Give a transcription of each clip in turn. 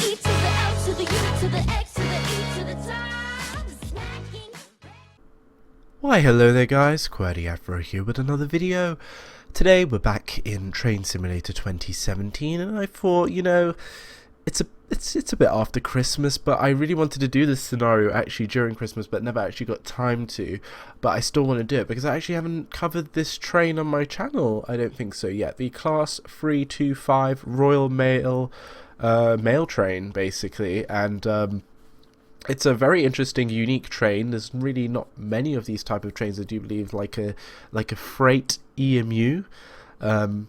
E to the L to the U to the X to the E to the top. Smacking. Why hello there guys, Qwerty Afro here with another video. Today we're back in Train Simulator 2017 and I thought, you know, it's a bit after Christmas, but I really wanted to do this scenario actually during Christmas but never actually got time to. But I still want to do it because I actually haven't covered this train on my channel, I don't think so yet. The Class 325 Royal Mail mail train basically, and it's a very interesting, unique train. There's really not many of these type of trains, I do believe, like a freight EMU.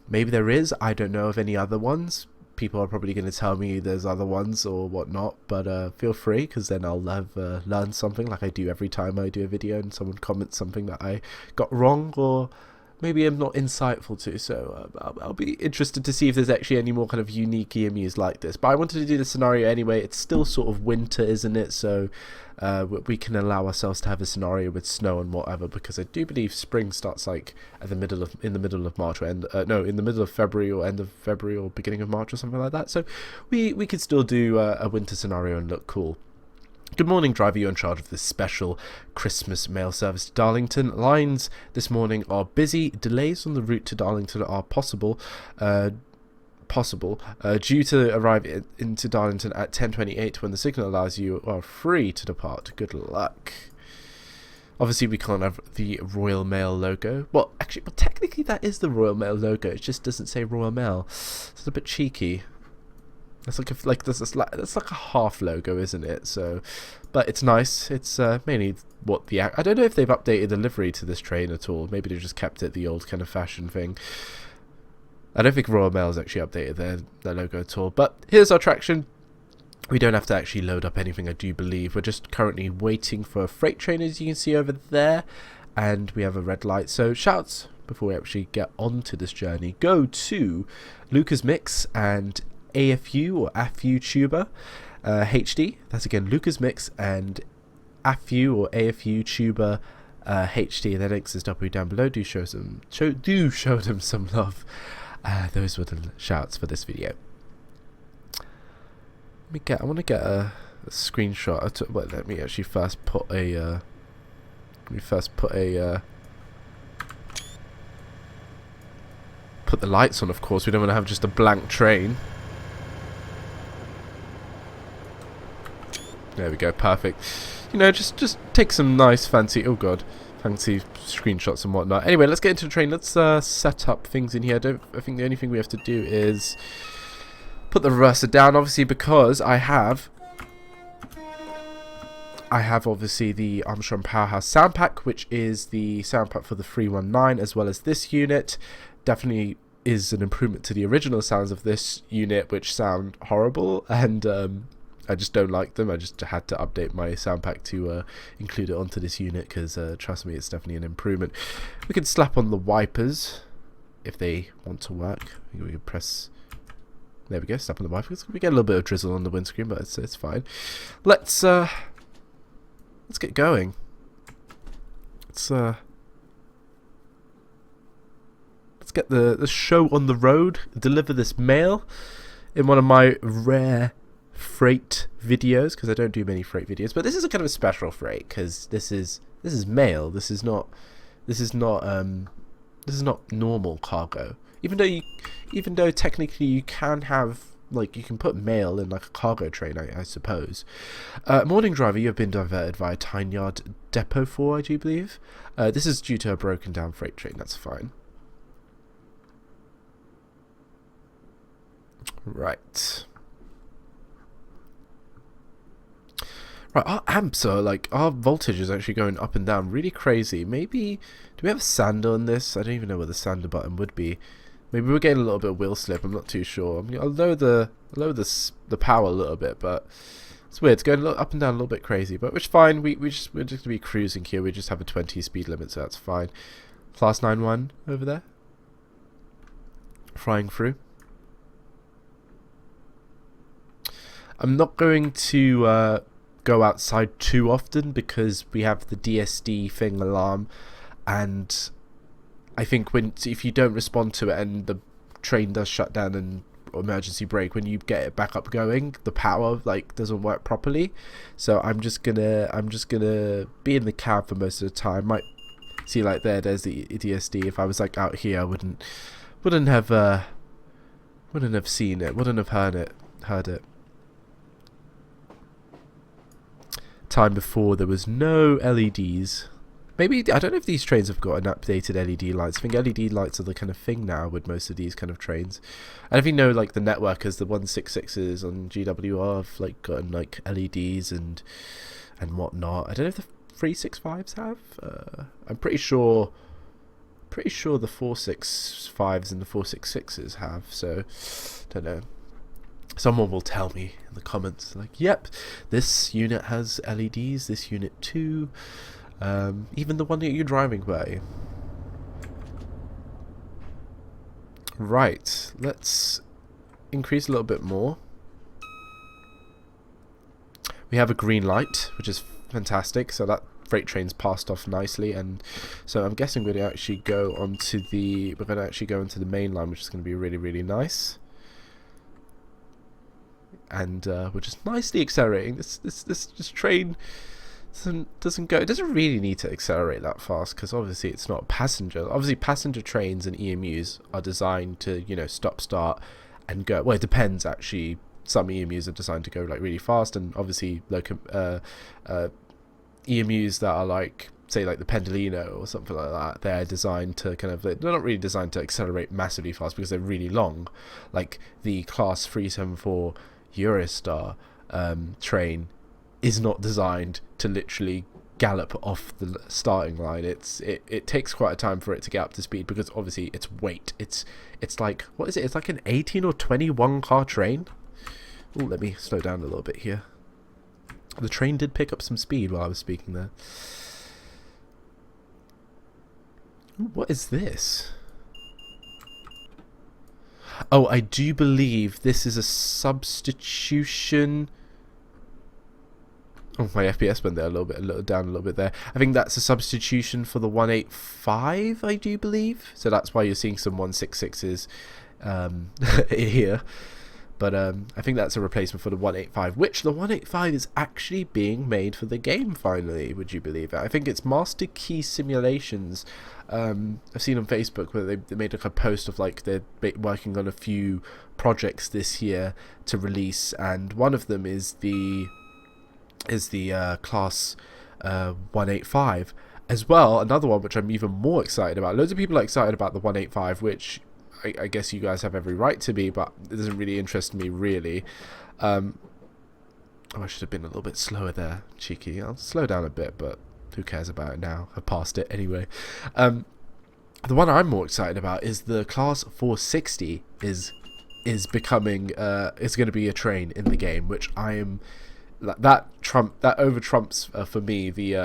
Maybe there is. I don't know of any other ones. People are probably going to tell me there's other ones or whatnot, but feel free, because then I'll have learned something, like I do every time I do a video and someone comments something that I got wrong or maybe I'm not insightful to. So I'll be interested to see if there's actually any more kind of unique EMUs like this. But I wanted to do the scenario anyway. It's still sort of winter, isn't it? So we can allow ourselves to have a scenario with snow and whatever, because I do believe spring starts like in the middle of March or in the middle of February or end of February or beginning of March or something like that. So we could still do a winter scenario and look cool. Good morning, driver. You're in charge of this special Christmas mail service to Darlington. Lines this morning are busy. Delays on the route to Darlington are possible due to arrive into Darlington at 10:28 when the signal allows you are free to depart. Good luck. Obviously, we can't have the Royal Mail logo. Well, actually, technically that is the Royal Mail logo. It just doesn't say Royal Mail. It's a bit cheeky. That's like a half logo, isn't it? So, but it's nice. It's mainly what the I don't know if they've updated the livery to this train at all. Maybe they just kept it the old kind of fashion thing. I don't think Royal Mail has actually updated their logo at all. But here's our traction. We don't have to actually load up anything, I do believe. We're just currently waiting for a freight train, as you can see over there, and we have a red light. So shouts before we actually get onto this journey. Go to Luca's Mix and AFU or AFUTUBER HD. That's again Luca's Mix and AFU or AFUTUBER HD. Their links is down below. Do show them some love. Those were the shouts for this video. I want to get a screenshot. Well, let me actually first put a. Put the lights on. Of course, we don't want to have just a blank train. There we go, perfect. You know, just take some nice fancy screenshots and whatnot. Anyway, let's get into the train. Let's set up things in here. I think the only thing we have to do is put the reverser down, obviously, because I have obviously the Armstrong Powerhouse sound pack, which is the sound pack for the 319, as well as this unit. Definitely is an improvement to the original sounds of this unit, which sound horrible, and I just don't like them. I just had to update my sound pack to include it onto this unit, because trust me, it's definitely an improvement. We can slap on the wipers if they want to work. We can press. There we go. Slap on the wipers. We get a little bit of drizzle on the windscreen, but it's fine. Let's get going. Let's get the show on the road. Deliver this mail in one of my rare freight videos, because I don't do many freight videos, but this is a kind of a special freight, because this is mail. This is not normal cargo. Even though technically you can have, like, you can put mail in like a cargo train, I suppose. Morning, driver. You have been diverted via Tynyard Depot 4, I do believe. This is due to a broken down freight train. That's fine. Right. Right, our amps are like, our voltage is actually going up and down really crazy. Maybe, do we have a sander on this? I don't even know where the sander button would be. Maybe we're getting a little bit of wheel slip, I'm not too sure. I mean, I'll lower the power a little bit, but it's weird. It's going up and down a little bit crazy, but which is fine. We're just going to be cruising here. We just have a 20 speed limit, so that's fine. Class 9-1 over there. Flying through. I'm not going to go outside too often, because we have the DSD thing alarm, and I think if you don't respond to it and the train does shut down and or emergency brake, when you get it back up going, the power like doesn't work properly. So I'm just gonna be in the cab for most of the time. Might see like there's the DSD. If I was like out here, I wouldn't have seen it, wouldn't have heard it. Time before there was no LEDs. Maybe, I don't know if these trains have got an updated LED lights. I think LED lights are the kind of thing now with most of these kind of trains. And if you know, like the networkers, the 166s on GWR have like gotten like LEDs and whatnot. I don't know if the 365s have. I'm pretty sure the 465s and the 466s have. So, don't know. Someone will tell me in the comments, like, yep, this unit has LEDs, this unit too. Even the one that you're driving by. Right, let's increase a little bit more. We have a green light, which is fantastic, so that freight train's passed off nicely, and so I'm guessing we're going to actually go onto the main line, which is going to be really, really nice. And we're just nicely accelerating. This train doesn't really need to accelerate that fast, because obviously it's not passenger. Obviously passenger trains and EMUs are designed to, you know, stop, start and go. Well, it depends actually. Some EMUs are designed to go like really fast, and obviously EMUs that are like, say, like the Pendolino or something like that, they're designed to kind of, they're not really designed to accelerate massively fast because they're really long. Like the Class 374 Eurostar train is not designed to literally gallop off the starting line. It takes quite a time for it to get up to speed, because obviously its weight, it's like, what is it? It's like an 18 or 21 car train. Ooh, let me slow down a little bit here. The train did pick up some speed while I was speaking there. Ooh, what is this? Oh, I do believe this is a substitution. Oh, my FPS went there down a little bit there. I think that's a substitution for the 185, I do believe. So that's why you're seeing some 166s here. But I think that's a replacement for the 185, which the 185 is actually being made for the game finally. Would you believe it? I think it's Master Key Simulations. I've seen on Facebook where they made like a post of like they're working on a few projects this year to release, and one of them is the Class 185 as well. Another one which I'm even more excited about. Loads of people are excited about the 185, which I guess you guys have every right to be, but it doesn't really interest me really. Oh, I should have been a little bit slower there, cheeky. I'll slow down a bit, but who cares about it now? I passed it anyway. The one I'm more excited about is the Class 460 is becoming is going to be a train in the game, which I am that over trumps for me the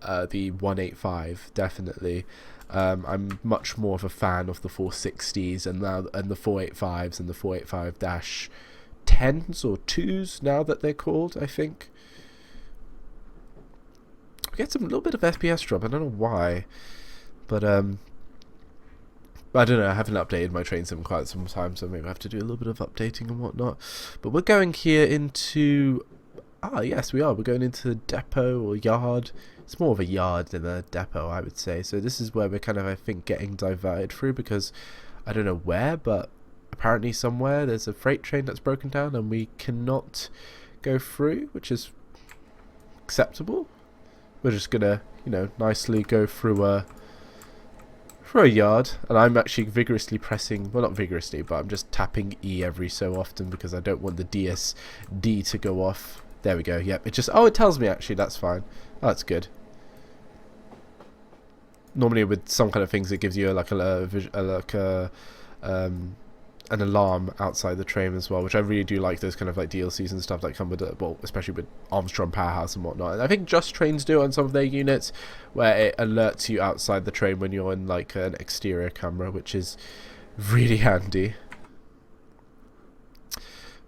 185 definitely. I'm much more of a fan of the 460s and the 485s and the 485-10s or 2s now that they're called, I think. We get some little bit of FPS drop. I don't know why, but I don't know. I haven't updated my train sim in quite some time, so maybe I have to do a little bit of updating and whatnot. But we're going here into yes, we are. We're going into the depot or yard. It's more of a yard than a depot, I would say. So this is where we're kind of, I think, getting diverted through, because I don't know where, but apparently somewhere there's a freight train that's broken down and we cannot go through, which is acceptable. We're just gonna, you know, nicely go through a yard, and I'm actually vigorously pressing, well, not vigorously, but I'm just tapping E every so often because I don't want the DSD to go off. There we go. Yep, it just, it tells me actually. That's fine. Oh, that's good. Normally with some kind of things it gives you an alarm outside the train as well, which I really do like those kind of like DLCs and stuff that come with it, well, especially with Armstrong Powerhouse and whatnot. And I think Just Trains do it on some of their units, where it alerts you outside the train when you're in like an exterior camera, which is really handy.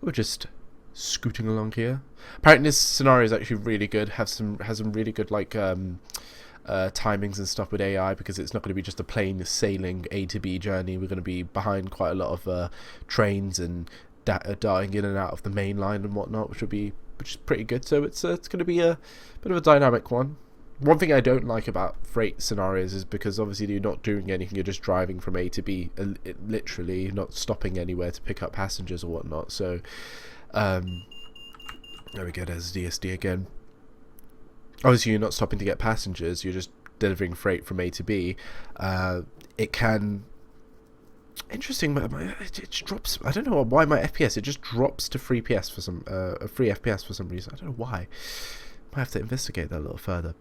We're just scooting along here. Apparently this scenario is actually really good. Has some really good like timings and stuff with AI, because it's not going to be just a plain sailing A to B journey. We're going to be behind quite a lot of trains and darting in and out of the main line and whatnot, which is pretty good. So it's going to be a bit of a dynamic one. One thing I don't like about freight scenarios is because obviously you're not doing anything, you're just driving from A to B, literally not stopping anywhere to pick up passengers or whatnot. So there we go, there's DSD again. Obviously you're not stopping to get passengers, you're just delivering freight from A to B. It can... Interesting, but it drops. I don't know why my FPS, it just drops to 3 FPS for some 3 FPS for some reason. I don't know why. Might have to investigate that a little further.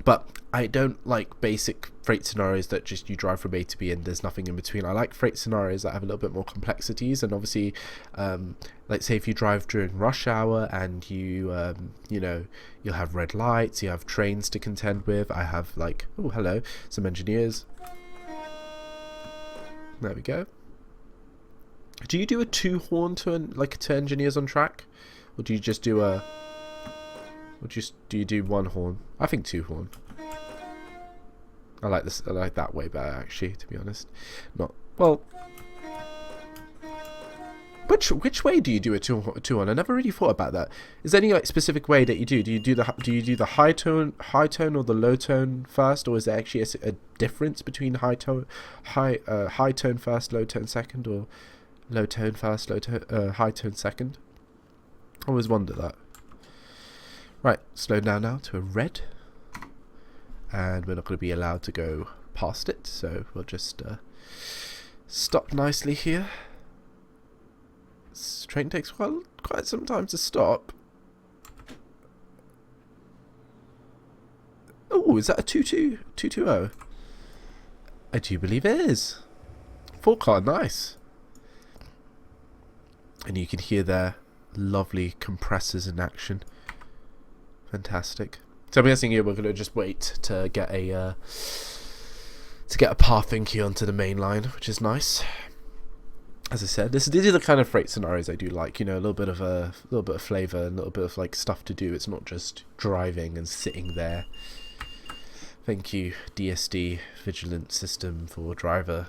But I don't like basic freight scenarios that just you drive from A to B and there's nothing in between. I like freight scenarios that have a little bit more complexities, and obviously, like say if you drive during rush hour and you know, you'll have red lights, you have trains to contend with. I have like, oh hello, some engineers. There we go. Do you do a 2 horn to engineers on track, or do you just do a? Or do you do 1 horn? I think 2 horn. I like this. I like that way better, actually. To be honest, not well. Which way do you do a 2 horn? I never really thought about that. Is there any like specific way that you do? Do you do the high tone or the low tone first, or is there actually a difference between high tone first, low tone second, or low tone first, high tone second? I always wonder that. Right, slow down now to a red, and we're not going to be allowed to go past it, so we'll just stop nicely here. This train takes quite some time to stop. Oh, is that a 220? I do believe it is. 4 car, nice. And you can hear their lovely compressors in action. Fantastic. So I'm guessing here we're going to just wait to get a pathing key onto the main line, which is nice. As I said, these are the kind of freight scenarios I do like. You know, a little bit of flavour, and a little bit of like stuff to do. It's not just driving and sitting there. Thank you, DSD Vigilant System, for driver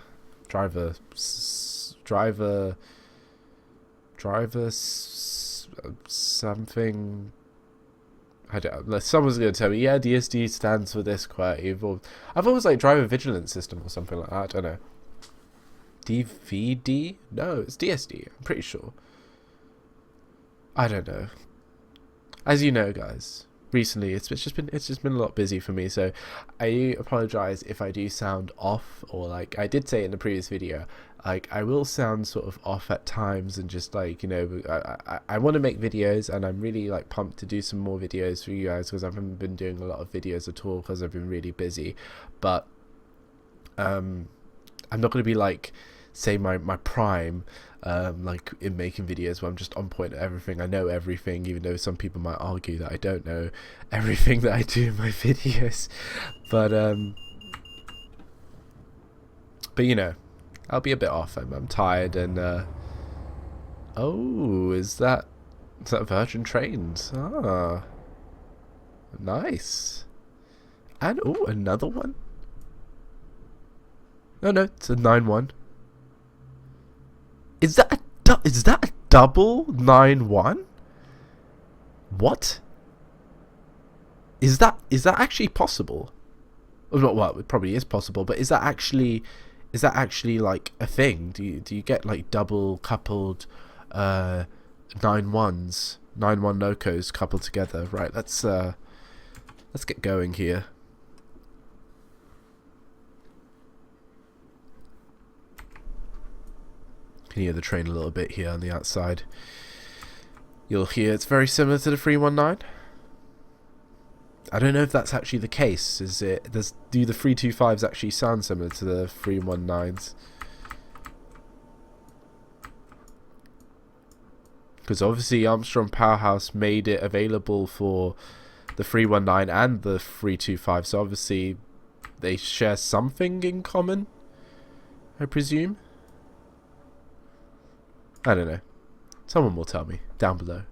something. I don't. Someone's gonna tell me, yeah, DSD stands for this. QWERTEE. I've always like driver vigilance system or something like that. I don't know. DVD? No, it's DSD. I'm pretty sure. I don't know. As you know, guys, recently it's just been a lot busy for me. So I apologize if I do sound off, or like I did say in the previous video. Like, I will sound sort of off at times, and just like, you know, I want to make videos, and I'm really like pumped to do some more videos for you guys, because I haven't been doing a lot of videos at all because I've been really busy. But I'm not going to be like, say my prime, like in making videos where I'm just on point at everything. I know everything, even though some people might argue that I don't know everything that I do in my videos. But you know, I'll be a bit off. I'm tired, and oh, is that Virgin Trains? Ah, nice. And oh, another one. No, it's a 9-1. Is that a double 9-1? What? Is that actually possible? Well, it probably is possible, but is that actually like a thing? Do you get like double coupled 9-1s, 9-1 locos coupled together? Right, let's get going here. You can hear the train a little bit here on the outside. You'll hear it's very similar to the 319. I don't know if that's actually the case. Do the 325s actually sound similar to the 319s? Because obviously Armstrong Powerhouse made it available for the 319 and the 325, so obviously they share something in common, I presume. I don't know. Someone will tell me down below.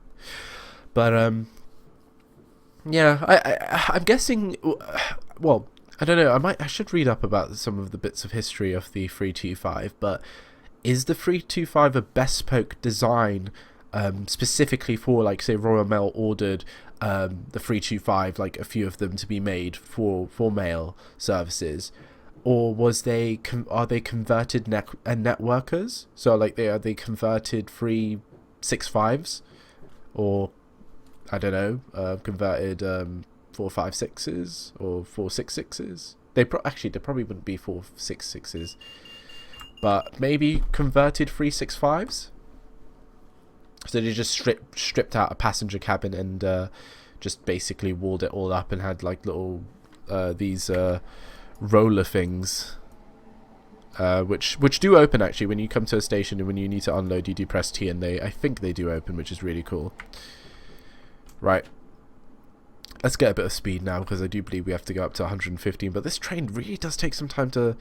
But yeah, I'm guessing. well, I don't know. I should read up about some of the bits of history of the 325. But is the 325 a bespoke design specifically for, like, say, Royal Mail ordered the 325, like a few of them to be made for mail services, or are they converted networkers? So like are they converted 365s, or I don't know, converted 456s or 466s? They probably wouldn't be 466s, but maybe converted 365s. So they just stripped out a passenger cabin and just basically walled it all up and had like little these roller things, which do open actually when you come to a station, and when you need to unload you do press T and I think they do open, which is really cool. Right, let's get a bit of speed now, because I do believe we have to go up to 115, but this train really does take some time to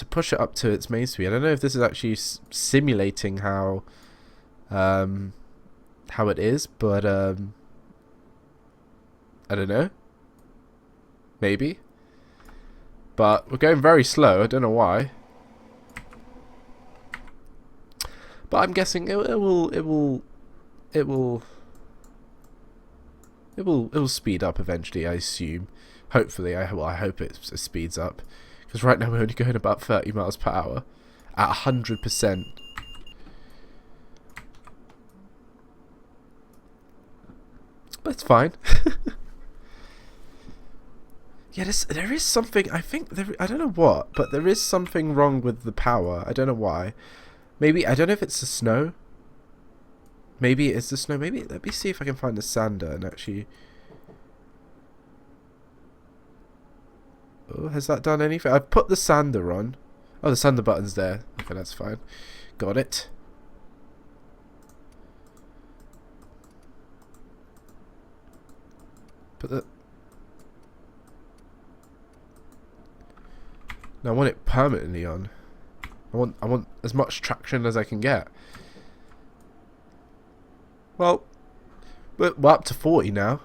push it up to its main speed. I don't know if this is actually simulating how it is, but I don't know, maybe, but we're going very slow. I don't know why, but I'm guessing it will speed up eventually, I assume. Hopefully, I hope it speeds up, because right now we're only going about 30 miles per hour at 100%. But it's fine. Yeah, there is something, I think, I don't know what, but there is something wrong with the power. I don't know why. Maybe, I don't know if it's the snow. Maybe it's the snow. Maybe, let me see if I can find the sander and actually... Oh, has that done anything? I've put the sander on. Oh, the sander button's there. Okay, that's fine. Got it. Put the... No, I want it permanently on. I want as much traction as I can get. Well, we're up to 40 now.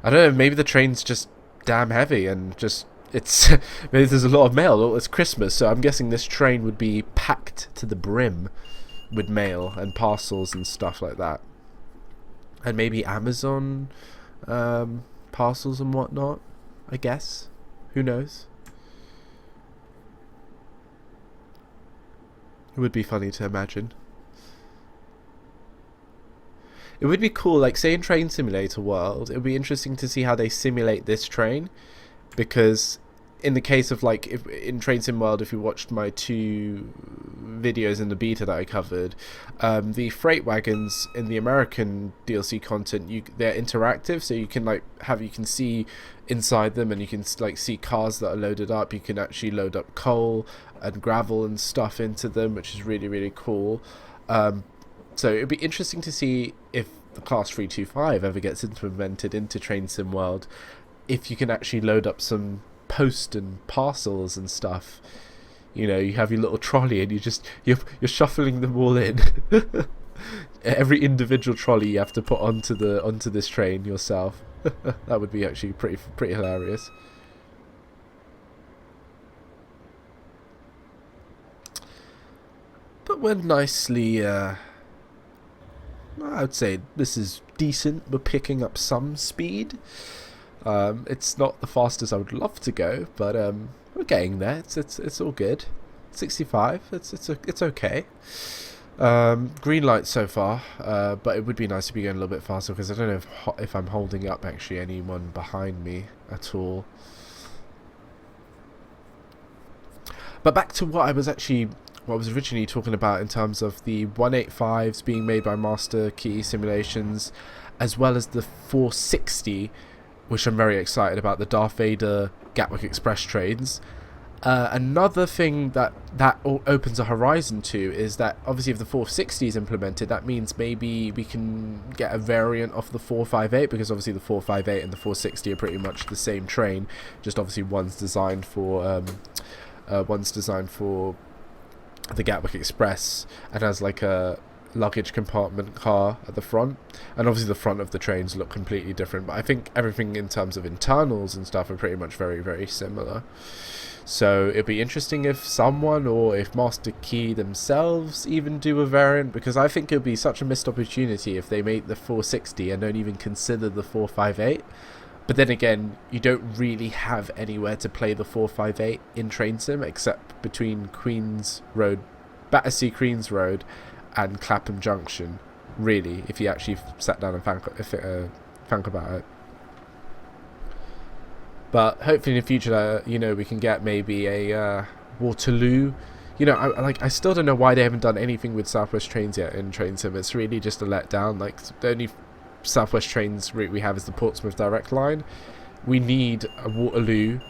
I don't know, maybe the train's just damn heavy and just maybe there's a lot of mail. Oh, it's Christmas, so I'm guessing this train would be packed to the brim with mail and parcels and stuff like that. And maybe Amazon parcels and whatnot, I guess. Who knows? It would be funny to imagine. It would be cool, like, say in Train Simulator World, it would be interesting to see how they simulate this train, because in the case of, like, if in Train Sim World, if you watched my 2 videos in the beta that I covered, the freight wagons in the American DLC content, they're interactive, so you can you can see inside them, and you can like see cars that are loaded up. You can actually load up coal and gravel and stuff into them, which is really, really cool. So it'd be interesting to see if the Class 325 ever gets implemented into Train Sim World, if you can actually load up some post and parcels and stuff. You know, you have your little trolley and you're shuffling them all in. Every individual trolley you have to put onto this train yourself. That would be actually pretty hilarious. But we're nicely I would say this is decent. We're picking up some speed. It's not the fastest I would love to go, but we're getting there. It's all good. 65. It's okay. Green light so far, but it would be nice to be going a little bit faster, because I don't know if I'm holding up actually anyone behind me at all. But back to what I was originally talking about in terms of the 185s being made by Master Key Simulations, as well as the 460, which I'm very excited about, the Darth Vader Gatwick Express trains. Another thing that opens a horizon to is that obviously if the 460 is implemented, that means maybe we can get a variant of the 458, because obviously the 458 and the 460 are pretty much the same train, just obviously one's designed for the Gatwick Express and has like a luggage compartment car at the front, and obviously the front of the trains look completely different, but I think everything in terms of internals and stuff are pretty much very, very similar. So it'd be interesting if someone, or if Master Key themselves even do a variant, because I think it would be such a missed opportunity if they make the 460 and don't even consider the 458. But then again, you don't really have anywhere to play the 458 in Train Sim except between Queens Road, Battersea Queens Road and Clapham Junction, really, if you actually sat down and think about it. But hopefully in the future, you know, we can get maybe a Waterloo. You know, I still don't know why they haven't done anything with Southwest Trains yet in Train Sim. It's really just a letdown. Like, the only Southwest Trains route we have is the Portsmouth Direct Line. We need a Waterloo.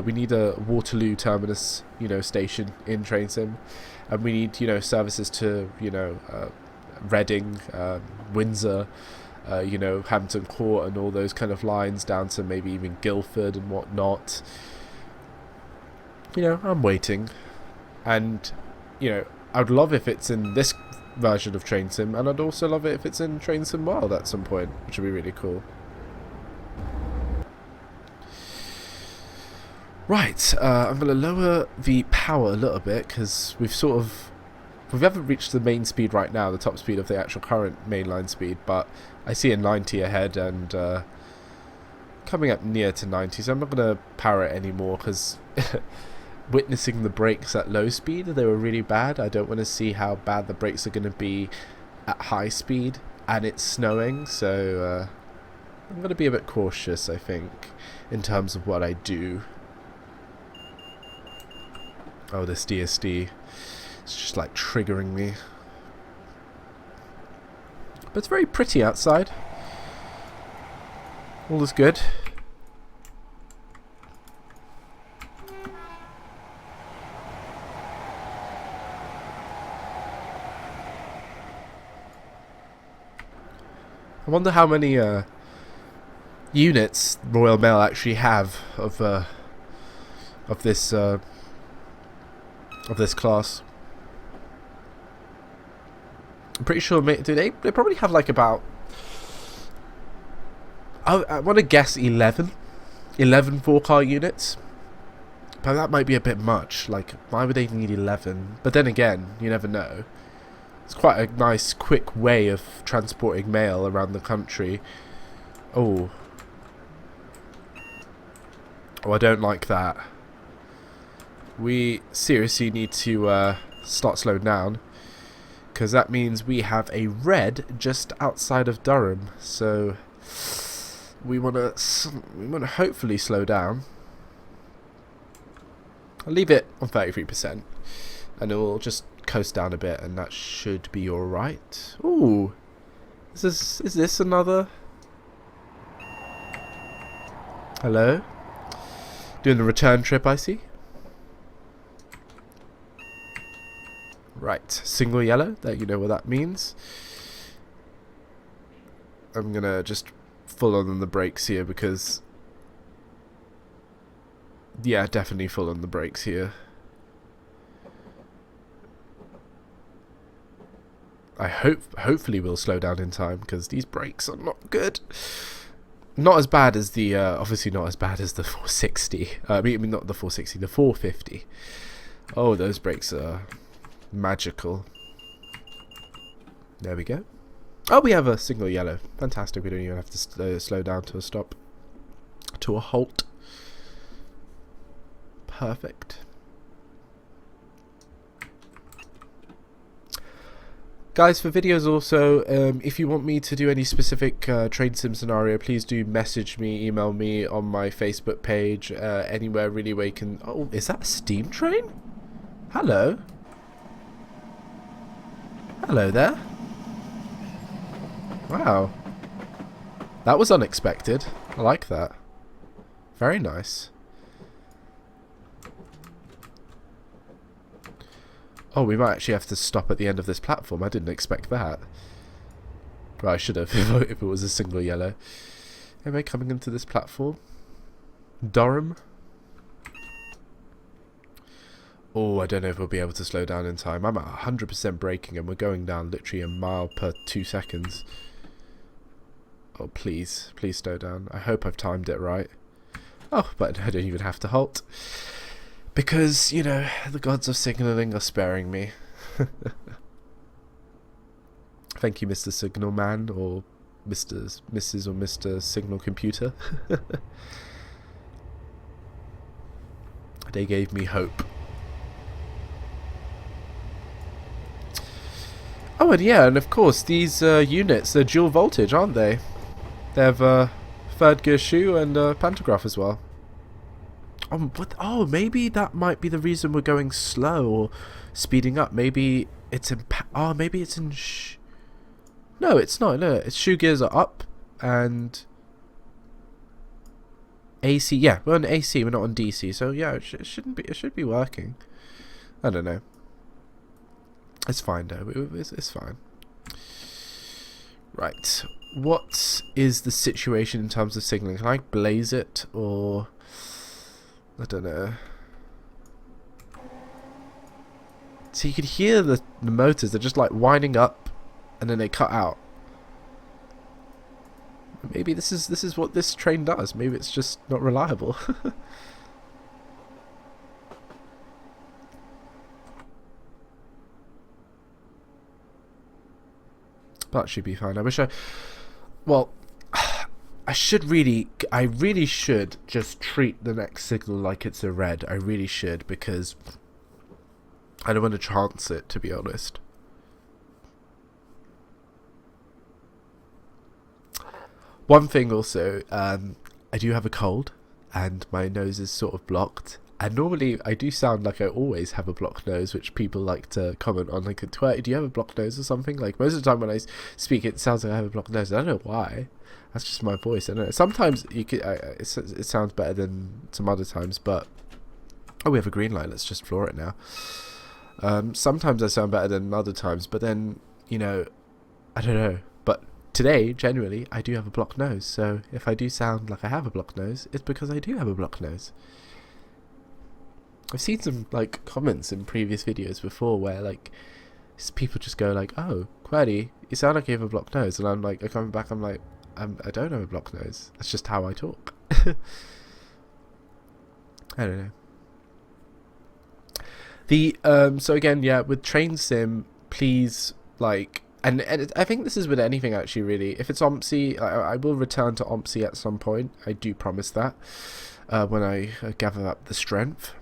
We need a Waterloo terminus, you know, station in Train Sim, and we need, you know, services to, you know, Reading, Windsor. You know, Hampton Court and all those kind of lines down to maybe even Guildford and whatnot. You know, I'm waiting. And, you know, I'd love if it's in this version of Train Sim, and I'd also love it if it's in Train Sim World at some point, which would be really cool. Right, I'm going to lower the power a little bit, because we haven't reached the main speed right now, the top speed of the actual current mainline speed, but I see a 90 ahead and coming up near to 90, so I'm not going to power it anymore, because witnessing the brakes at low speed, they were really bad. I don't want to see how bad the brakes are going to be at high speed, and it's snowing, so I'm going to be a bit cautious, I think, in terms of what I do. Oh, this DSD. It's just like triggering me. But it's very pretty outside. All is good. I wonder how many units Royal Mail actually have of this class. I'm pretty sure, do they probably have like about, I want to guess 11 4-car units, but that might be a bit much. Like, why would they need 11? But then again, you never know. It's quite a nice quick way of transporting mail around the country. Oh, I don't like that. We seriously need to start slowing down, because that means we have a red just outside of Durham. So we want to hopefully slow down. I'll leave it on 33%, and it will just coast down a bit, and that should be all right. Ooh, is this another? Hello, doing the return trip, I see. Right, single yellow, that you know what that means. I'm gonna just full on the brakes here, because yeah, definitely full on the brakes here. Hopefully we'll slow down in time, because these brakes are not good. Not as bad as the obviously not as bad as the 460. I mean not the 460, the 450. Oh, those brakes are magical. There we go. Oh, we have a single yellow. Fantastic. We don't even have to slow down to a stop, to a halt. Perfect. Guys, for videos also, if you want me to do any specific train sim scenario, please do message me, email me on my Facebook page, anywhere really where you can... Oh, is that a steam train? Hello. Hello there. Wow. That was unexpected. I like that. Very nice. Oh, we might actually have to stop at the end of this platform. I didn't expect that. Well, I should have if it was a single yellow. Am I coming into this platform? Durham. Oh, I don't know if we'll be able to slow down in time. I'm at 100% braking and we're going down literally a mile per 2 seconds. Oh, please. Please slow down. I hope I've timed it right. Oh, but I don't even have to halt. Because, you know, the gods of signalling are sparing me. Thank you, Mr. Signal Man, or Mrs. or Mr. Signal Computer. They gave me hope. Oh, and yeah, and of course, these units, they're dual voltage, aren't they? They have a third gear shoe and a pantograph as well. Oh, maybe that might be the reason we're going slow or speeding up. Maybe it's in... maybe it's in... No, it's not. No, its shoe gears are up and... AC, yeah, we're on AC, we're not on DC, so yeah, it should be working. I don't know. It's fine though, it's fine. Right, what is the situation in terms of signaling? Can I blaze it, or... I don't know. So you could hear the motors, they're just like winding up, and then they cut out. Maybe this is what this train does. Maybe it's just not reliable. That should be fine. I wish I... Well, I really should just treat the next signal like it's a red. I really should, because I don't want to chance it, to be honest. One thing also, I do have a cold, and my nose is sort of blocked. And normally, I do sound like I always have a blocked nose, which people like to comment on. Like, Qwerty, do you have a blocked nose or something? Like, most of the time when I speak, it sounds like I have a blocked nose. I don't know why. That's just my voice. I don't know. Sometimes you could, it sounds better than some other times, but... Oh, we have a green light. Let's just floor it now. Sometimes I sound better than other times, but then, you know, I don't know. But today, generally, I do have a blocked nose. So if I do sound like I have a blocked nose, it's because I do have a blocked nose. I've seen some like comments in previous videos before where like people just go like, "Oh, Qwerty, you sound like you have a blocked nose," and I'm like, I come back, I'm like, I don't have a blocked nose. That's just how I talk. I don't know. The so again, yeah, with Train Sim, please like, and I think this is with anything actually. Really, if it's OMSI, I will return to OMSI at some point. I do promise that when I gather up the strength.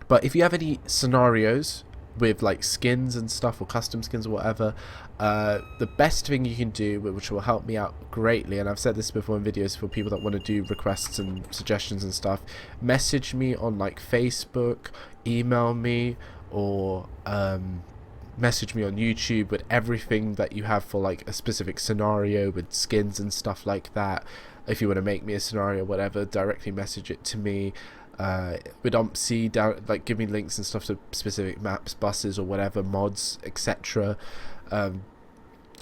But if you have any scenarios with like skins and stuff, or custom skins or whatever, the best thing you can do, which will help me out greatly, and I've said this before in videos for people that want to do requests and suggestions and stuff, message me on like Facebook, email me, or message me on YouTube with everything that you have for like a specific scenario with skins and stuff like that. If you want to make me a scenario, whatever, directly message it to me. With OMSI, down, like, give me links and stuff to specific maps, buses, or whatever, mods, etc. And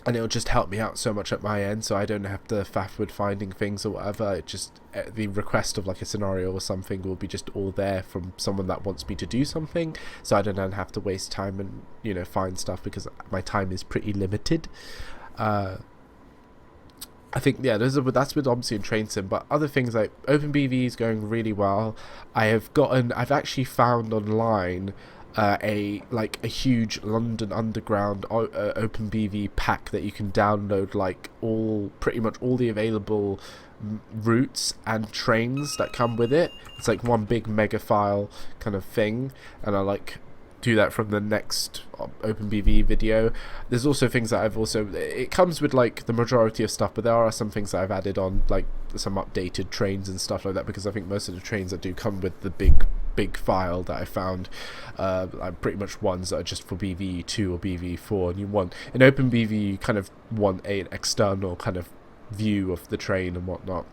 it'll just help me out so much at my end, so I don't have to faff with finding things or whatever. It just, the request of like a scenario or something will be just all there from someone that wants me to do something, so I don't then have to waste time and, you know, find stuff, because my time is pretty limited. I think, yeah, that's with OMSI and Train Sim, but other things like OpenBV is going really well. I've actually found online a huge London Underground OpenBV pack that you can download, like pretty much all the available routes and trains that come with it. It's like one big mega file kind of thing, and I like do that from the next OpenBV video. There's also things that I've also, it comes with like the majority of stuff, but there are some things that I've added on, like some updated trains and stuff like that, because I think most of the trains that do come with the big file that I found are pretty much ones that are just for BV2 or BV4, and you want in OpenBV, you kind of want an external kind of view of the train and whatnot,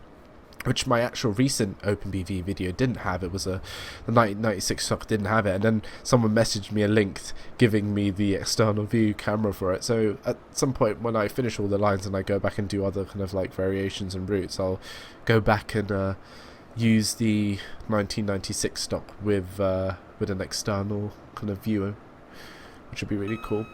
which my actual recent OpenBV video didn't have. It was the 1996 stock didn't have it, and then someone messaged me a link giving me the external view camera for it. So at some point when I finish all the lines and I go back and do other kind of like variations and routes, I'll go back and use the 1996 stock with an external kind of viewer, which would be really cool.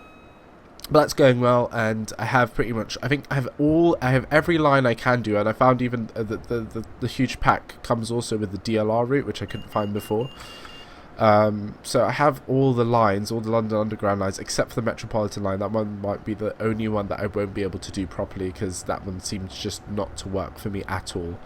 But that's going well, and I have pretty much, I think I have every line I can do, and I found even the huge pack comes also with the DLR route, which I couldn't find before. So I have all the lines, all the London Underground lines, except for the Metropolitan line. That one might be the only one that I won't be able to do properly, because that one seems just not to work for me at all.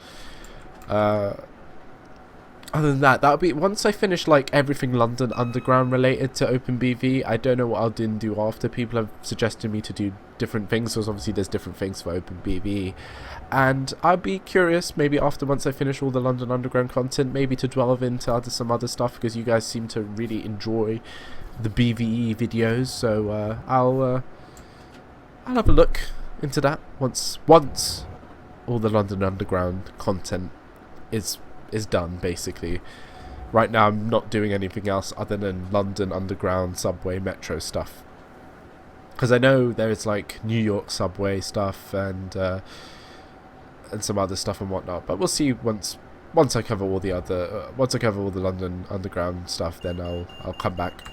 Other than that, that'll be once I finish like everything London Underground related to OpenBV. I don't know what I'll do after. People have suggested me to do different things, because obviously there's different things for OpenBV, and I'll be curious maybe after, once I finish all the London Underground content, maybe to delve into some other stuff, because you guys seem to really enjoy the BVE videos. So I'll have a look into that once all the London Underground content is done, basically. Right now I'm not doing anything else other than London Underground, subway, metro stuff, because I know there is like New York subway stuff and some other stuff and whatnot, but we'll see once I cover all the other once I cover all the London Underground stuff, then I'll come back.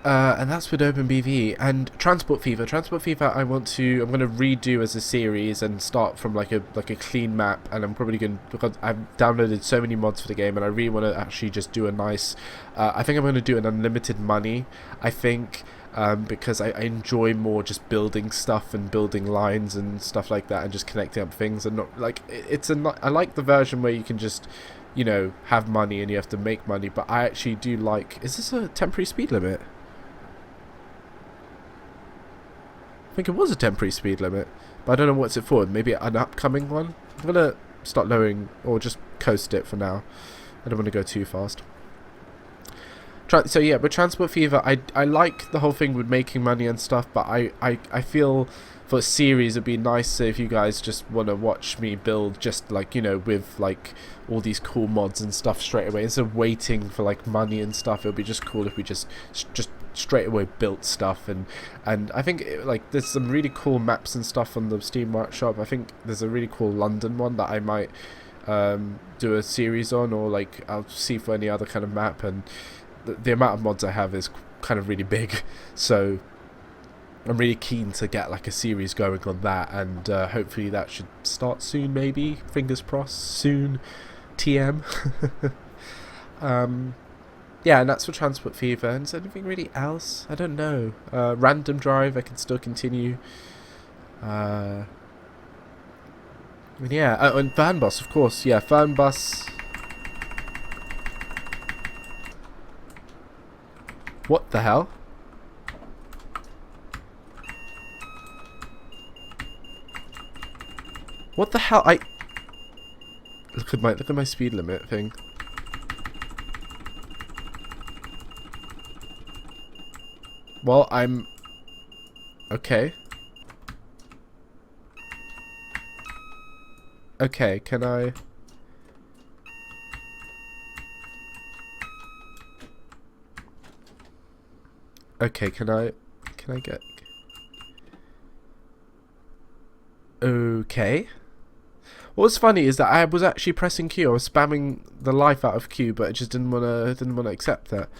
And that's with OpenBV. And Transport Fever. I'm going to redo as a series and start from like a clean map. And I'm probably going to, because I've downloaded so many mods for the game, and I really want to actually just do a nice. I think I'm going to do an unlimited money. I think. Because I enjoy more just building stuff and building lines and stuff like that, and just connecting up things, and not like I like the version where you can just, you know, have money and you have to make money. But I actually do like. Is this a temporary speed limit? I think it was a temporary speed limit, but I don't know what's it for. Maybe an upcoming one. I'm gonna start lowering, or just coast it for now. I don't want to go too fast. So yeah, with Transport Fever, I like the whole thing with making money and stuff, but I feel for a series it'd be nice if you guys just want to watch me build, just like, you know, with like all these cool mods and stuff straight away, instead of waiting for like money and stuff. It would be just cool if we just straight away built stuff. And I think like there's some really cool maps and stuff on the Steam Workshop. I think there's a really cool London one that I might do a series on, or like I'll see for any other kind of map. And the amount of mods I have is kind of really big, so I'm really keen to get like a series going on that, and hopefully that should start soon, maybe, fingers crossed, soon, TM. Yeah, and that's for Transport Fever. And is there anything really else? I don't know. Random Drive, I can still continue. Yeah, and Fernbus, of course. Yeah, Fernbus. What the hell? What the hell? Look at my speed limit thing. Well, I'm okay. Okay, can I? Okay, can I get? Okay. What's funny is that I was actually pressing Q. I was spamming the life out of Q, but it just didn't wanna accept that.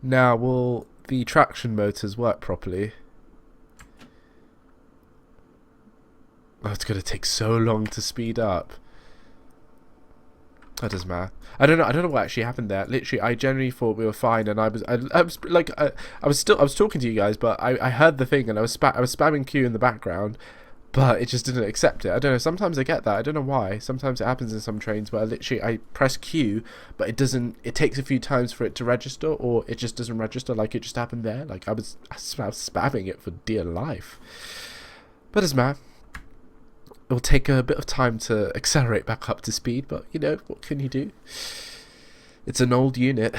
Now, will the traction motors work properly? Oh, it's gonna take so long to speed up. That doesn't matter. I don't know what actually happened there. Literally, I generally thought we were fine, and I was talking to you guys, but I heard the thing, and I was spamming Q in the background, but it just didn't accept it. I don't know. Sometimes I get that. I don't know why. Sometimes it happens in some trains where literally I press Q, but it doesn't. It takes a few times for it to register, or it just doesn't register. Like it just happened there. Like I was spamming it for dear life. But it doesn't matter. It will take a bit of time to accelerate back up to speed, but you know, what can you do? It's an old unit.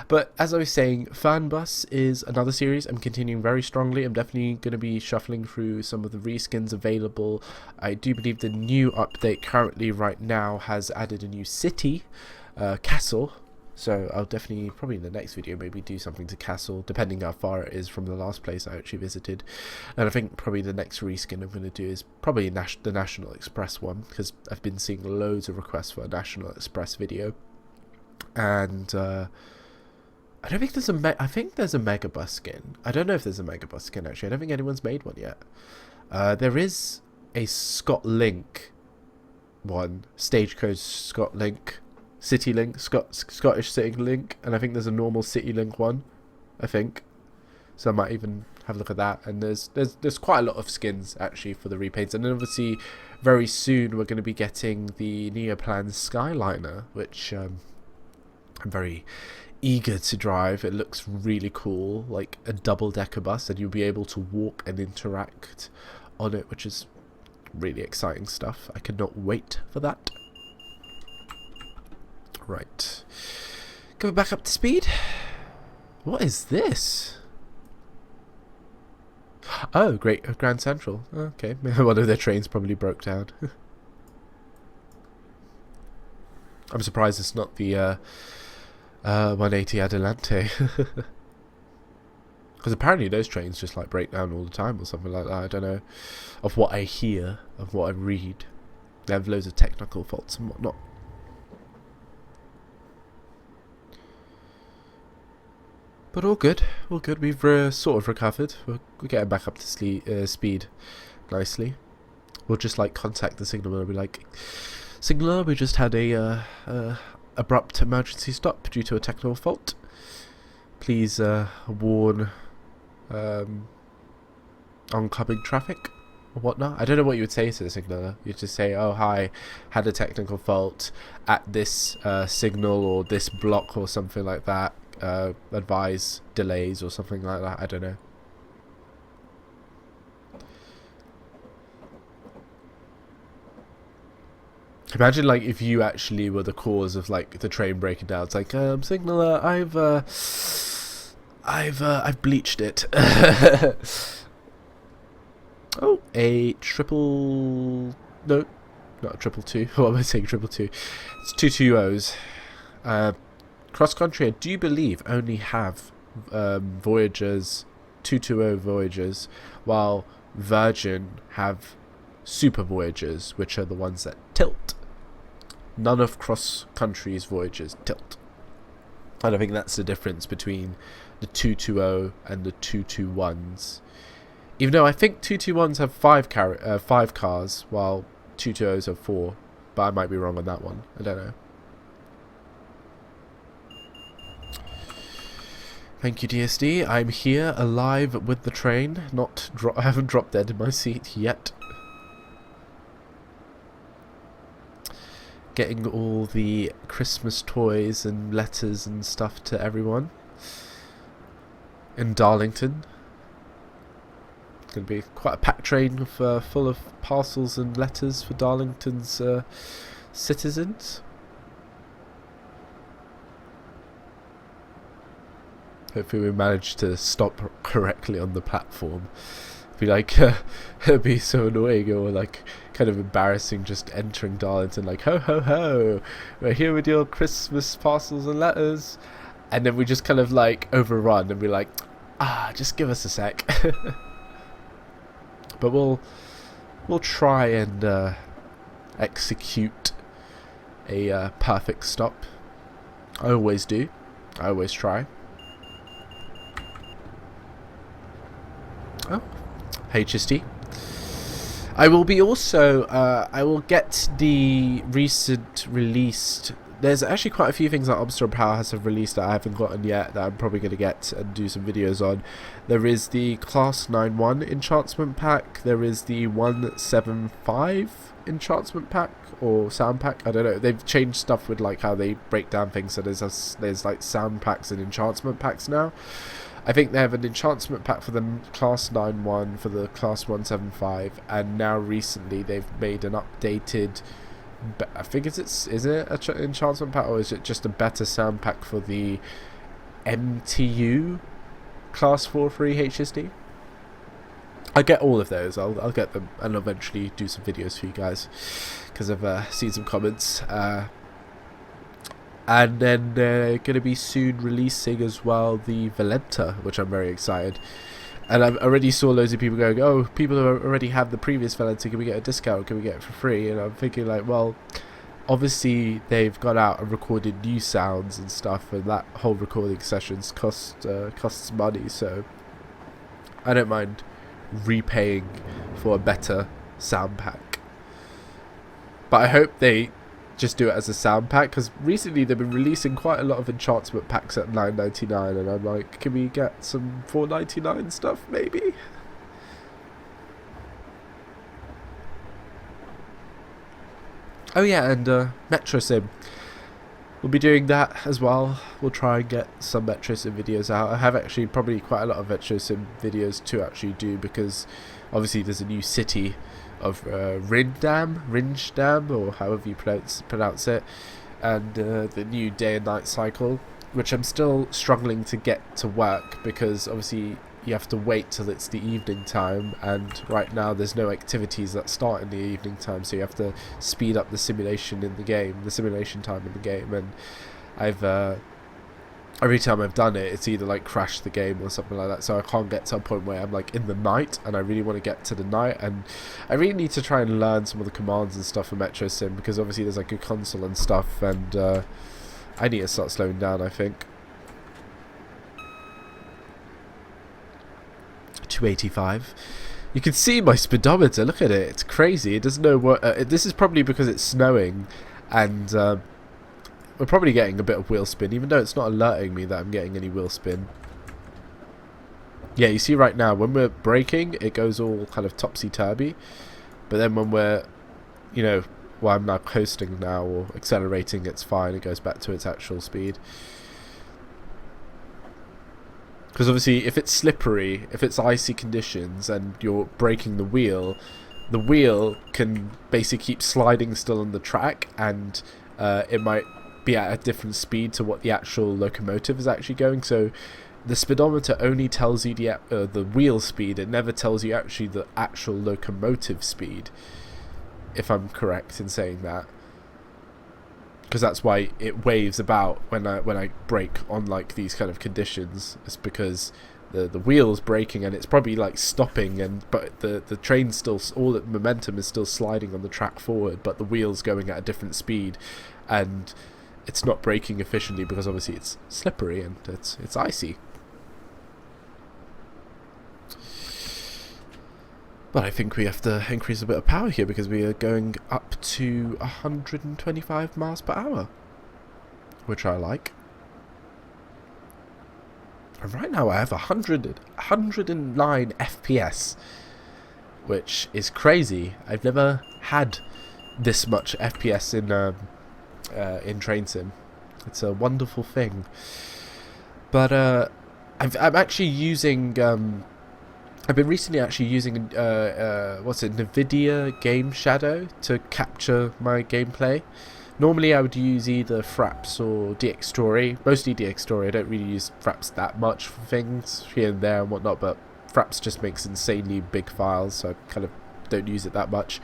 But as I was saying, Fernbus is another series I'm continuing very strongly. I'm definitely going to be shuffling through some of the reskins available. I do believe the new update currently right now has added a new city, castle. So I'll definitely, probably in the next video, maybe do something to Castle, depending how far it is from the last place I actually visited. And I think probably the next reskin I'm going to do is probably the National Express one, because I've been seeing loads of requests for a National Express video. And I don't think there's I think there's a Megabus skin. I don't know if there's a Megabus skin actually. I don't think anyone's made one yet. There is a ScotLink one, Stagecoach ScotLink, CityLink, Scottish CityLink, and I think there's a normal CityLink one, I think. So I might even have a look at that. And there's quite a lot of skins actually for the repaints. And then obviously very soon we're going to be getting the Neoplan Skyliner, which I'm very eager to drive. It looks really cool, like a double-decker bus, and you'll be able to walk and interact on it, which is really exciting stuff. I cannot wait for that. Right, going back up to speed. What is this? Oh, Great Grand Central. Okay, one of their trains probably broke down. I'm surprised it's not the 180 Adelante. Because apparently those trains just like break down all the time or something like that. I don't know. Of what I hear, of what I read, they have loads of technical faults and whatnot. But all good, all good. We've sort of recovered. We're getting back up to speed nicely. We'll just like contact the signaller and be like, "Signaller, we just had a abrupt emergency stop due to a technical fault. Please warn oncoming traffic," or whatnot. I don't know what you would say to the signaller. You'd just say, "Oh hi, had a technical fault at this signal or this block or something like that. Advise delays," or something like that. I don't know. Imagine like if you actually were the cause of like the train breaking down. It's like, signaller, I've bleached it. Oh, a triple, no, not a 222. What am I saying? 222. It's 220s. Cross country, I do believe, only have Voyagers, 220 Voyagers, while Virgin have Super Voyagers, which are the ones that tilt. None of cross country's Voyagers tilt. And I think that's the difference between the 220 and the 221s. Even though I think 221s have five cars, while 220s have 4. But I might be wrong on that one. I don't know. Thank you, DSD. I'm here, alive with the train. I haven't dropped dead in my seat yet. Getting all the Christmas toys and letters and stuff to everyone in Darlington. It's going to be quite a packed train full of parcels and letters for Darlington's citizens. Hopefully we manage to stop correctly on the platform. Be like, it'd be so annoying or like kind of embarrassing just entering Darlington like, "Ho ho ho, we're here with your Christmas parcels and letters," and then we just kind of like overrun and be like, just give us a sec. But we'll try and execute a perfect stop. I always do. I always try. Oh, HSD. I will be also, I will get the recent released, there's actually quite a few things that Obstor Powerhouse have released that I haven't gotten yet that I'm probably going to get and do some videos on. There is the Class 9-1 enchantment pack, there is the 175 enchantment pack or sound pack, I don't know, they've changed stuff with like how they break down things, so there's like sound packs and enchantment packs now. I think they have an enchantment pack for the Class 9-1, for the Class 175, and now recently they've made an updated, I think is it an enchantment pack, or is it just a better sound pack for the MTU Class 4-3 HSD? I get all of those, I'll get them and eventually do some videos for you guys, because I've seen some comments. And then they're going to be soon releasing as well the Valenta, which I'm very excited. And I already saw loads of people going, oh, people who already have the previous Valenta, can we get a discount? Can we get it for free? And I'm thinking like, well, obviously they've got out and recorded new sounds and stuff, and that whole recording sessions costs money, so I don't mind repaying for a better sound pack. But I hope they just do it as a sound pack, because recently they've been releasing quite a lot of enchantment packs at $9.99, and I'm like, can we get some $4.99 stuff maybe? Oh yeah, and Metro Sim, we'll be doing that as well. We'll try and get some Metro Sim videos out. I have actually probably quite a lot of Metro Sim videos to actually do, because obviously there's a new city of Rindam, or however you pronounce it, and the new day and night cycle, which I'm still struggling to get to work, because obviously you have to wait till it's the evening time, and right now there's no activities that start in the evening time, so you have to speed up the simulation in the game, the simulation time in the game, and I've every time I've done it, it's either like crashed the game or something like that, so I can't get to a point where I'm like in the night, and I really want to get to the night, and I really need to try and learn some of the commands and stuff for Metro Sim, because obviously there's like a console and stuff, and I need to start slowing down, I think. 285. You can see my speedometer, look at it, it's crazy, it doesn't know what, this is probably because it's snowing, and we're probably getting a bit of wheel spin, even though it's not alerting me that I'm getting any wheel spin. Yeah, you see right now, when we're braking, it goes all kind of topsy-turvy. But then when we're, you know, well, I'm now coasting now, or accelerating, it's fine, it goes back to its actual speed. Because obviously, if it's slippery, if it's icy conditions, and you're braking the wheel can basically keep sliding still on the track, and it might be at a different speed to what the actual locomotive is actually going. So the speedometer only tells you the wheel speed. It never tells you actually the actual locomotive speed, if I'm correct in saying that. Because that's why it waves about when I brake on like these kind of conditions. It's because the wheel's braking and it's probably like stopping, but the train's still, all the momentum is still sliding on the track forward, but the wheel's going at a different speed, and it's not braking efficiently because obviously it's slippery and it's icy. But I think we have to increase a bit of power here, because we are going up to 125 miles per hour, which I like. And right now I have 109 FPS, which is crazy. I've never had this much FPS in Train Sim. It's a wonderful thing. But I'm actually using I've been recently actually using NVIDIA Game Shadow to capture my gameplay. Normally I would use either Fraps or DX Story, mostly DX Story. I don't really use Fraps that much for things here and there and whatnot, but Fraps just makes insanely big files, so I kind of don't use it that much.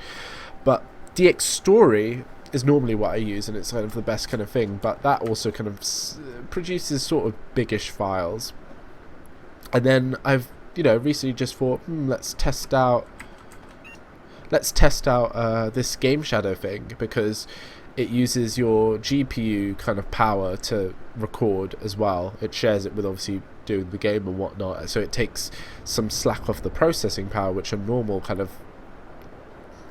But DX Story is normally what I use, and it's kind of the best kind of thing, but that also kind of produces sort of biggish files. And then I've, you know, recently just thought, let's test out this Game Shadow thing, because it uses your GPU kind of power to record as well. It shares it with obviously doing the game and whatnot, so it takes some slack off the processing power, which a normal kind of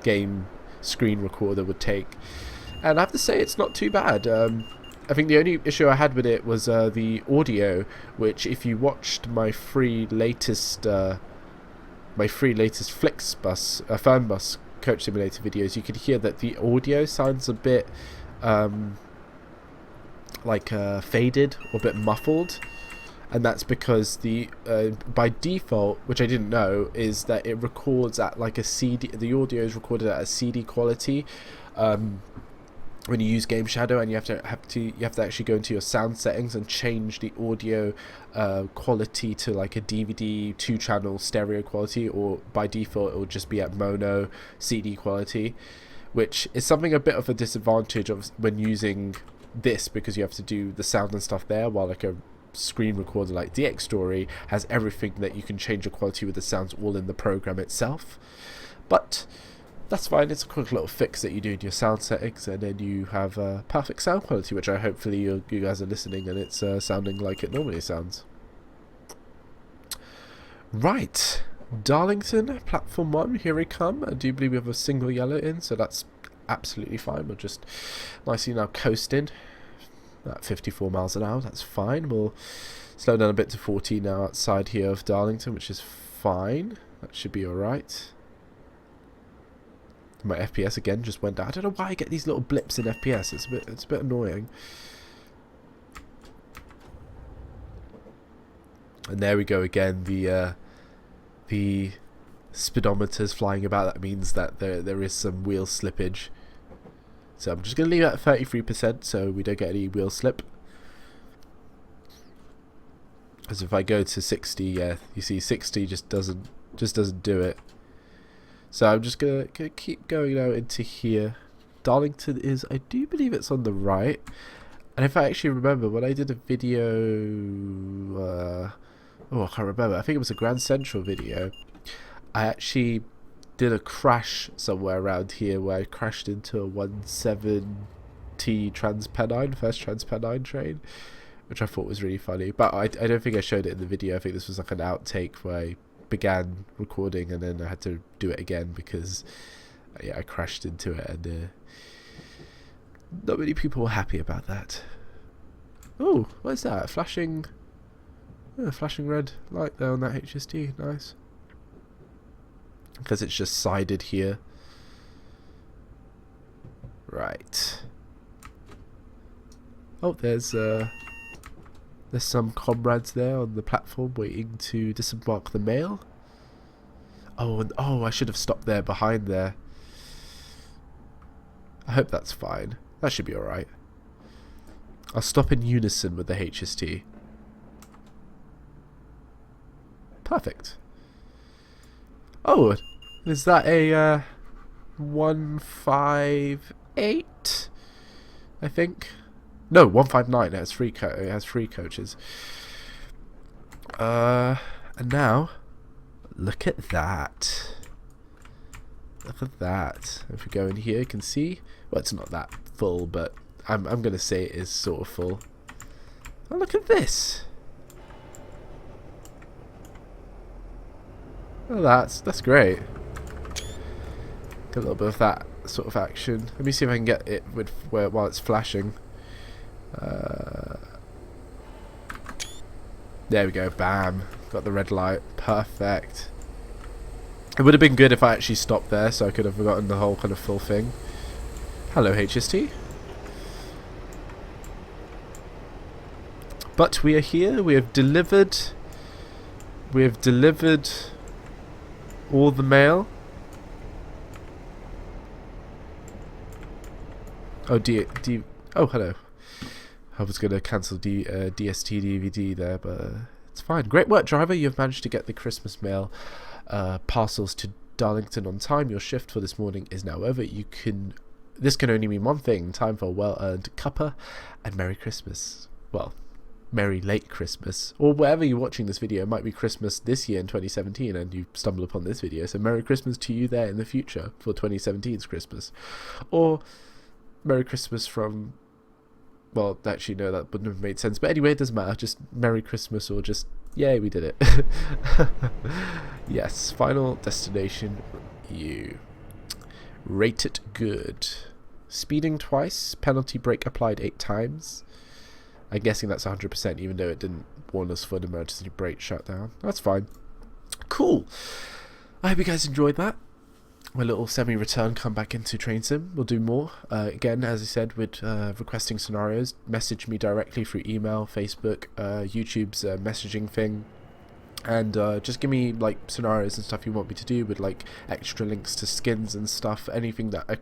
game screen recorder would take. And I have to say, it's not too bad. I think the only issue I had with it was the audio, which if you watched my free latest Flixbus, Fernbus Coach Simulator videos, you could hear that the audio sounds a bit faded or a bit muffled, and that's because the by default, which I didn't know, is that it records at like a CD. The audio is recorded at a CD quality. When you use Game Shadow, and you have to actually go into your sound settings and change the audio quality to like a DVD 2-channel stereo quality, or by default it will just be at mono CD quality, which is something a bit of a disadvantage of when using this, because you have to do the sound and stuff there, while like a screen recorder like DX Story has everything that you can change the quality with the sounds all in the program itself. But that's fine, it's a quick little fix that you do in your sound settings, and then you have perfect sound quality, which I hopefully you guys are listening and it's sounding like it normally sounds. Right, Darlington, platform 1, here we come. I do believe we have a single yellow in, so that's absolutely fine. We're just nicely now coasting at 54 miles an hour, that's fine. We'll slow down a bit to 40 now outside here of Darlington, which is fine. That should be alright. My FPS again just went down. I don't know why I get these little blips in FPS. It's a bit annoying. And there we go again. The speedometer's flying about. That means that there is some wheel slippage. So I'm just going to leave it at 33% so we don't get any wheel slip. Because if I go to 60, yeah, you see 60 just doesn't do it. So I'm just gonna keep going now into here. Darlington is, I do believe it's on the right. And if I actually remember, when I did a video, oh, I can't remember. I think it was a Grand Central video. I actually did a crash somewhere around here where I crashed into a 170 Transpennine, first Transpennine train, which I thought was really funny. But I don't think I showed it in the video. I think this was like an outtake where I began recording and then I had to do it again because yeah, I crashed into it, and not many people were happy about that. Oh, what is that? Flashing red light there on that HST. Nice. Because it's just sided here. Right. Oh, there's some comrades there on the platform waiting to disembark the mail. Oh, and oh, I should have stopped there behind there. I hope that's fine. That should be alright. I'll stop in unison with the HST. Perfect. Oh, is that a 158? I think. No, 159. It has three coaches. And now, look at that. Look at that. If we go in here, you can see. Well, it's not that full, but I'm gonna say it is sort of full. Oh, look at this. Oh, that's great. Get a little bit of that sort of action. Let me see if I can get it with while it's flashing. There we go. Bam. Got the red light. Perfect. It would have been good if I actually stopped there, so I could have gotten the whole kind of full thing. Hello, HST. But we are here. We have delivered. We have delivered all the mail. Oh, oh, hello. I was going to cancel DST DVD there, but it's fine. Great work, driver. You have managed to get the Christmas mail parcels to Darlington on time. Your shift for this morning is now over. This can only mean one thing. Time for a well-earned cuppa and Merry Christmas. Well, Merry late Christmas. Or wherever you're watching this video, it might be Christmas this year in 2017 and you stumble upon this video. So Merry Christmas to you there in the future for 2017's Christmas. Or Merry Christmas from... Well, actually, no, that wouldn't have made sense. But anyway, it doesn't matter. Just Merry Christmas or just, yay, we did it. Yes, final destination, you. Rate it good. Speeding twice, penalty brake applied 8 times. I'm guessing that's 100%, even though it didn't warn us for an emergency brake shutdown. That's fine. Cool. I hope you guys enjoyed that. My little semi-return come back into Train Sim. We'll do more. Again, as I said, with requesting scenarios, message me directly through email, Facebook, YouTube's messaging thing, and just give me like scenarios and stuff you want me to do with like extra links to skins and stuff. Anything that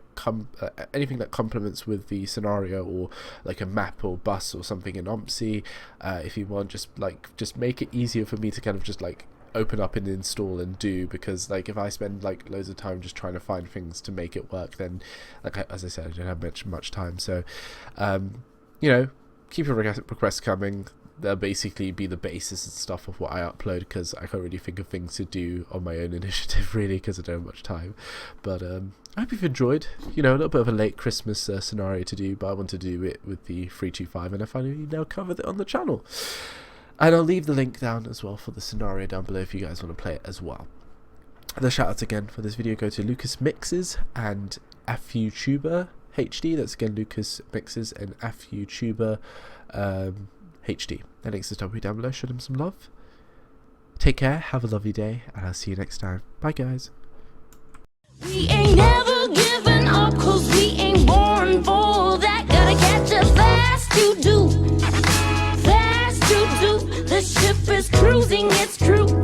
complements with the scenario, or like a map or bus or something in OMSI. If you want, just make it easier for me to kind of just like open up and install and do, because like if I spend like loads of time just trying to find things to make it work, then like as I said, I don't have much time. So you know, keep your requests coming. They'll basically be the basis and stuff of what I upload, because I can't really think of things to do on my own initiative, really, because I don't have much time. But I hope you've enjoyed. You know, a little bit of a late Christmas scenario to do, but I want to do it with the 325, and I finally now covered it on the channel. And I'll leave the link down as well for the scenario down below if you guys want to play it as well. The shoutouts again for this video go to Lucas Mixes and AFUTUBER HD. That's again Lucas Mixes and AFUTUBER HD. The links to the top down below. Show them some love. Take care, have a lovely day, and I'll see you next time. Bye guys. We ain't never giving up, cause we ain't born for that. Gotta catch us fast to do. Fast to do. The ship is cruising, it's true.